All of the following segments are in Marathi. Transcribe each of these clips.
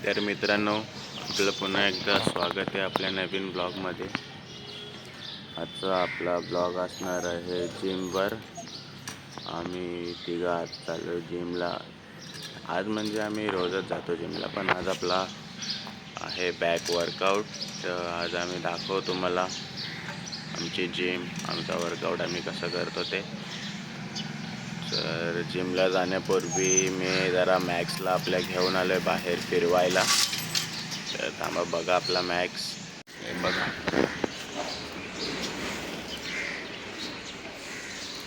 तर मित्रांनो, आपलं पुन्हा एकदा स्वागत आहे आपल्या नवीन ब्लॉगमध्ये. आजचा आपला ब्लॉग असणार आहे जिमवर. आम्ही तिघं आज चाललो जिमला. आज म्हणजे आम्ही रोजच जातो जिमला, पण आज आपला आहे बॅक वर्कआउट. तर आज आम्ही दाखवतो तुम्हाला आमची जिम, आमचा वर्कआउट आम्ही कसं करतो ते. तर जिमला जाण्यापूर्वी मी जरा मॅक्सला आपल्या घेऊन आलो आहे बाहेर फिरवायला. तर थांबा, बघा आपला मॅक्स, हे बघा.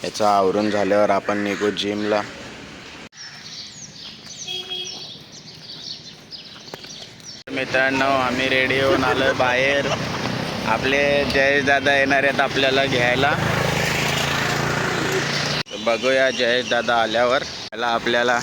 याचं आवरून झाल्यावर आपण निघू जिमला. मित्रांनो, आम्ही रेडी होऊन आलो बाहेर. आपले जयेश दादा येणार आहेत आपल्याला घ्यायला. बघूया जयेश दादा आल्यावर. त्याला आपल्याला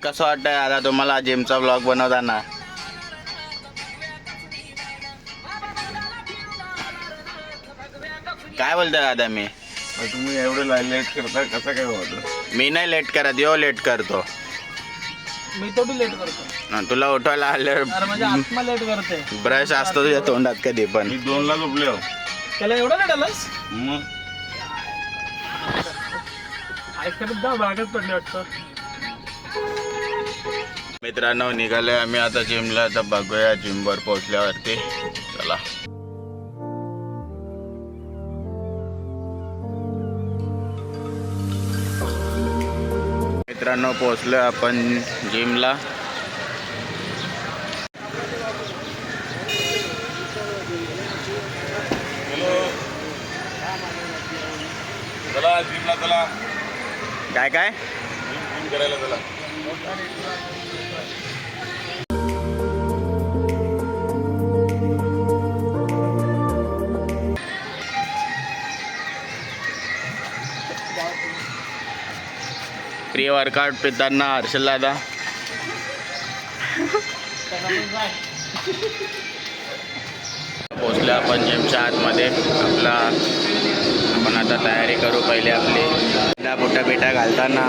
कसं वाटतंय आता तुम्हाला जिमचा ब्लॉग बनवताना? काय बोलताय दादा? मी तुम्ही एवढं लेट करता, कसं काय होतं? मी नाही लेट करत, यो लेट करतो. मी थोडी लेट करतो. तुला उठवायला आल्यावर म्हणजे आत्मा लेट करते. ब्रश असतो तुझ्या तोंडात कधी पण. मी 2ला झोपले. त्याला एवढं लेट आलास? मग ऐकत भागच पडले वाटतं. मित्रांनो, निघालोय आम्ही आता जिमला. तर बघूया जिमवर पोहोचल्यावरती. चला. मित्रांनो, पोहोचलोय आपण जिमला. चला जिमला चला. काय काय जिम करायला चला. प्री वर्कआउट पिताना हर्षल दादा. पोचलो आपण जिमच्या आतमध्ये. आपण आता तयारी करू पहिले आपली. बुटा बिटा घालताना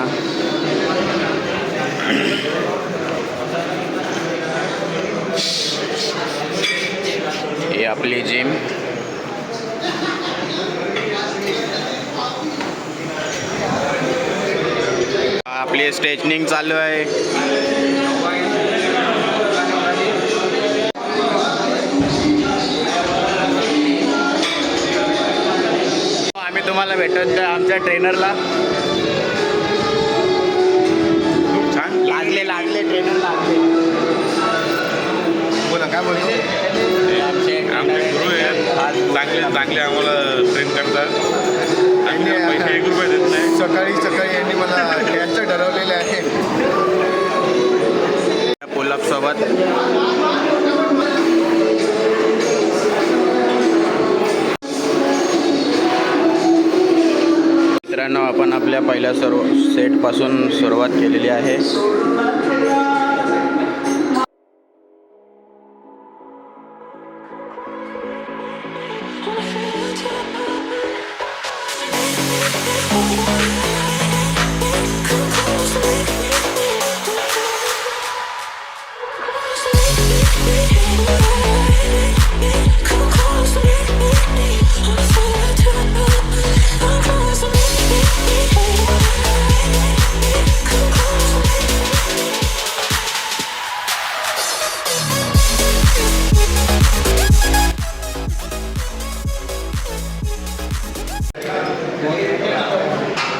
ही आपली जिम. आपली स्ट्रेचनिंग चालू आहे. आम्ही तुम्हाला भेटत आमच्या ट्रेनरला. खूप छान लागले ट्रेनर लागले. बोला काय बोलतो. आमचे गुरु आहेत, चांगले आम्हाला ट्रेन करतात. आम्ही पैसे 1 रुपये देत नाही. सकाळी यांनी मला यायचं ठरवलेलं आहे. पुलअप सोबत. मित्रांनो, आपण आपल्या पहिल्या सेटपासून सुरुवात केलेली आहे.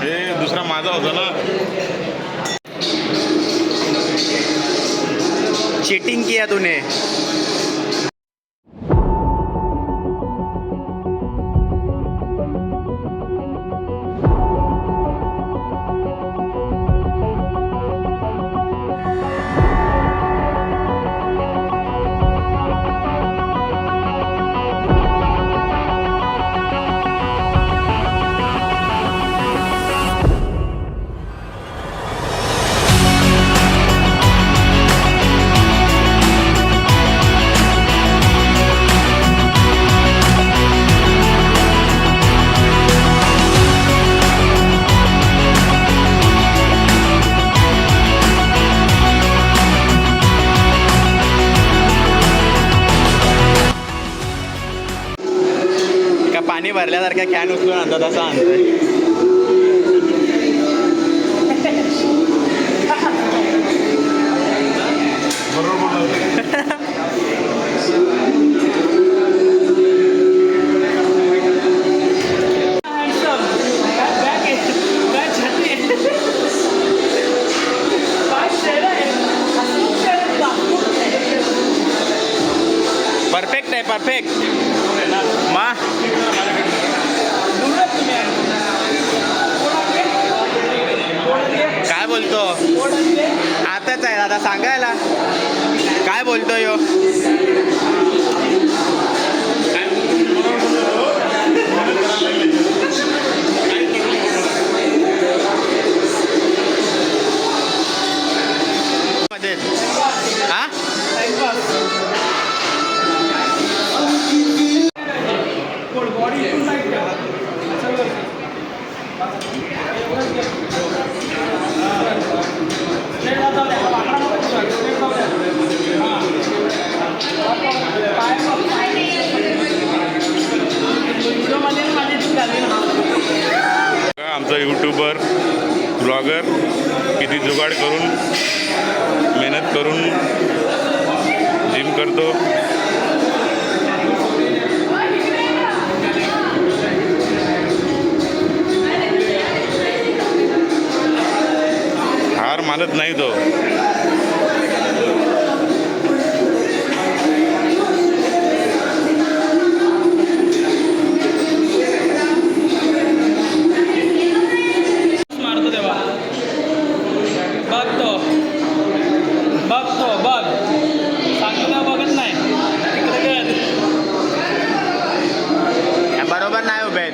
हे दुसरा माझा होता ना. चीटिंग किया तूने. पाणी भरल्यासारख्या कॅन उचलून आणतात असं आणतोय. परफेक्ट आहे परफेक्ट. मा काय बोलतो आताच आहे दादा सांगायला काय बोलतो यो. हा आमचा यूट्यूबर ब्लॉगर किती जुगाड करून मेहनत करून जिम करतो. हार मानत नाही तो. मारतो तेव्हा बघतो बघ सांगतो बघत नाही तिकडे बरोबर नाही उभे आहेत.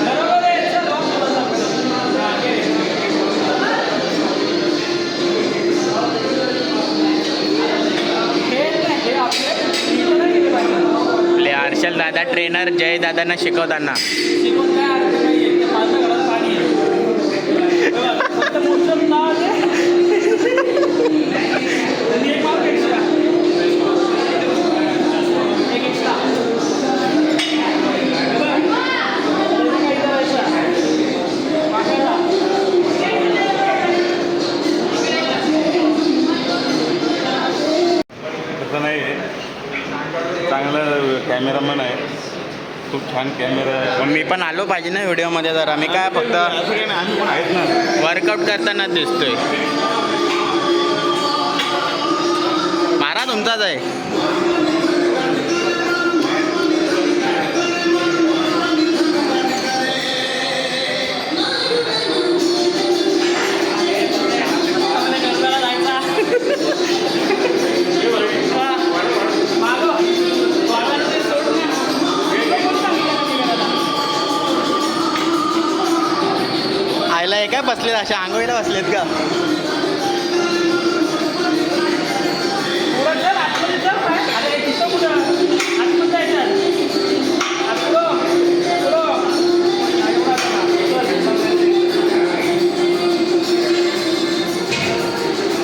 बरोबर आहे. चल, हे आपले आपले हर्षल दादा ट्रेनर जय दादांना शिकवताना शिकून काय अर्थ नाही आहे. ते माझ्या घरात पाणी आहे. फक्त मोठं नाव आहे. आणि एक माप extra. एक extra. बघ. त्याचं काही करायचं. वाकायला. तसं नाही आहे. चांगलं कॅमेरामॅन आहे. खूप छान कॅमेरा आहे. मग मी पण आलो पाहिजे ना व्हिडिओमध्ये जरा. मी काय फक्त असं काही नाही आम्ही पण आहेत ना. वर्कआउट करताना दिसतोय. मारा तुमचाच आहे. आपल्या घरच्याला जायचा. मागो. वाटायला ते सोड ना. कोण सांगितलं का ते करायला? आईला हे काय बसलेत अशा आंघोळीला बसलेत का. पुढं चल, आतमध्ये चल काय? अरे तिथं कुठं? आतमध्ये जायचं. आत पुढं. पुढं. एवढा चला. चल.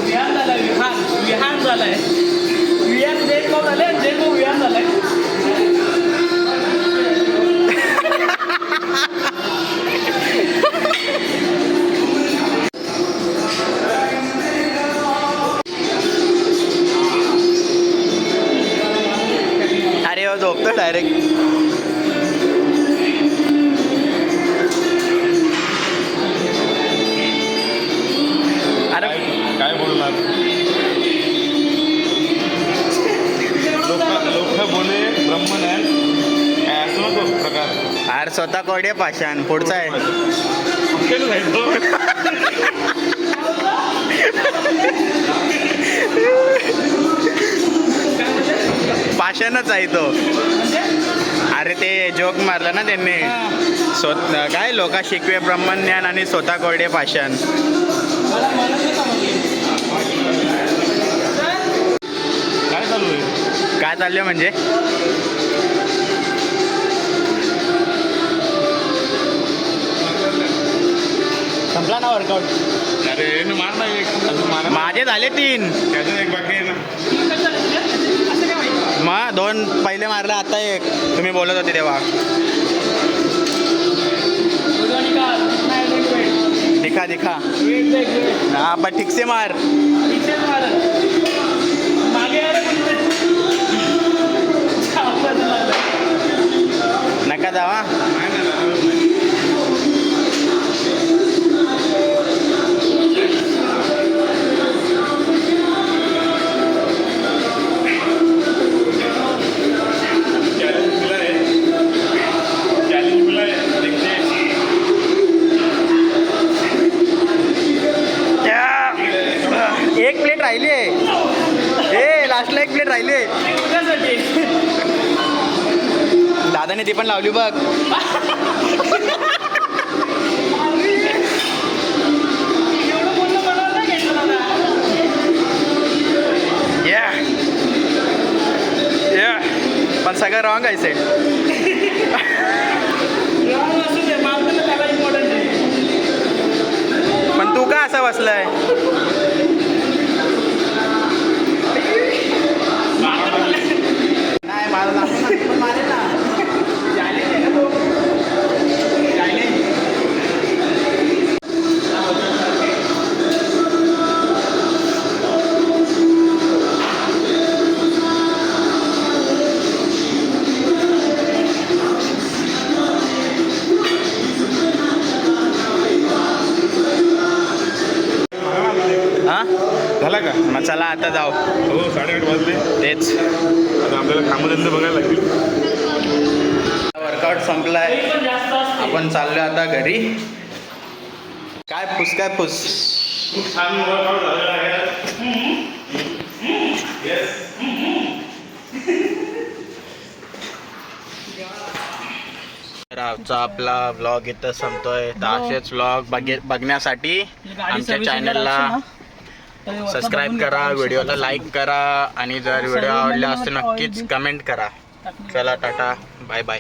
विहान झालंय, विहान झालंय. विहान जैन झालंय, जैन विहान झालंय. अरे हो झोपतो डायरेक्ट. अरे काय बोलणार. लोक बोले ब्रह्मज्ञान काय असं नको प्रकार. अरे स्वतः कोरडे पाषाण पुढचा आहे. आपल्याला जायचं. पाषाणच आहे तो. अरे ते जोक मारला ना त्यांनी. काय लोका शिकवे ब्रह्मज्ञान आणि स्वतः कोरडे पाषाण. काय चालू आहे. काय चाललं म्हणजे संपला ना वर्कआउट. अरे मार नाही एक अजून मारा. माझे झाले 3. त्यातून एक बाकी आहे ना. मग मग 2 पहिले मारले, आता एक तुम्ही बोलत होते तेव्हा. दिखा दिखा. हा पण ठीक से मार. नका जावा. एक प्लेट राहिली आहे. ए लास्टला 1 प्लेट राहिली आहे. दादाने ती पण लावली बघ. पण सगळं रॉंग आहे सेट. पण तू का असा बसलाय? नाही मला मारेल ना. झाला का? मग चला आता जाऊ. हो 8:30 वाजले. तेच आता आपल्याला कामधंदे बघायला लागतील. वर्कआउट संपलाय. आपण चाललो आता घरी. काय फुस काय फुस. खूप छान वर्कआउट झालेला आहे. तर आजचा आपला व्लॉग इथं संपतोय. तर असेच व्लॉग बघण्यासाठी आमच्या चॅनलला सबस्क्राईब करा, व्हिडिओला लाईक करा आणि जर व्हिडिओ आवडला असतो नक्कीच कमेंट करा. चला टाटा, बाय बाय.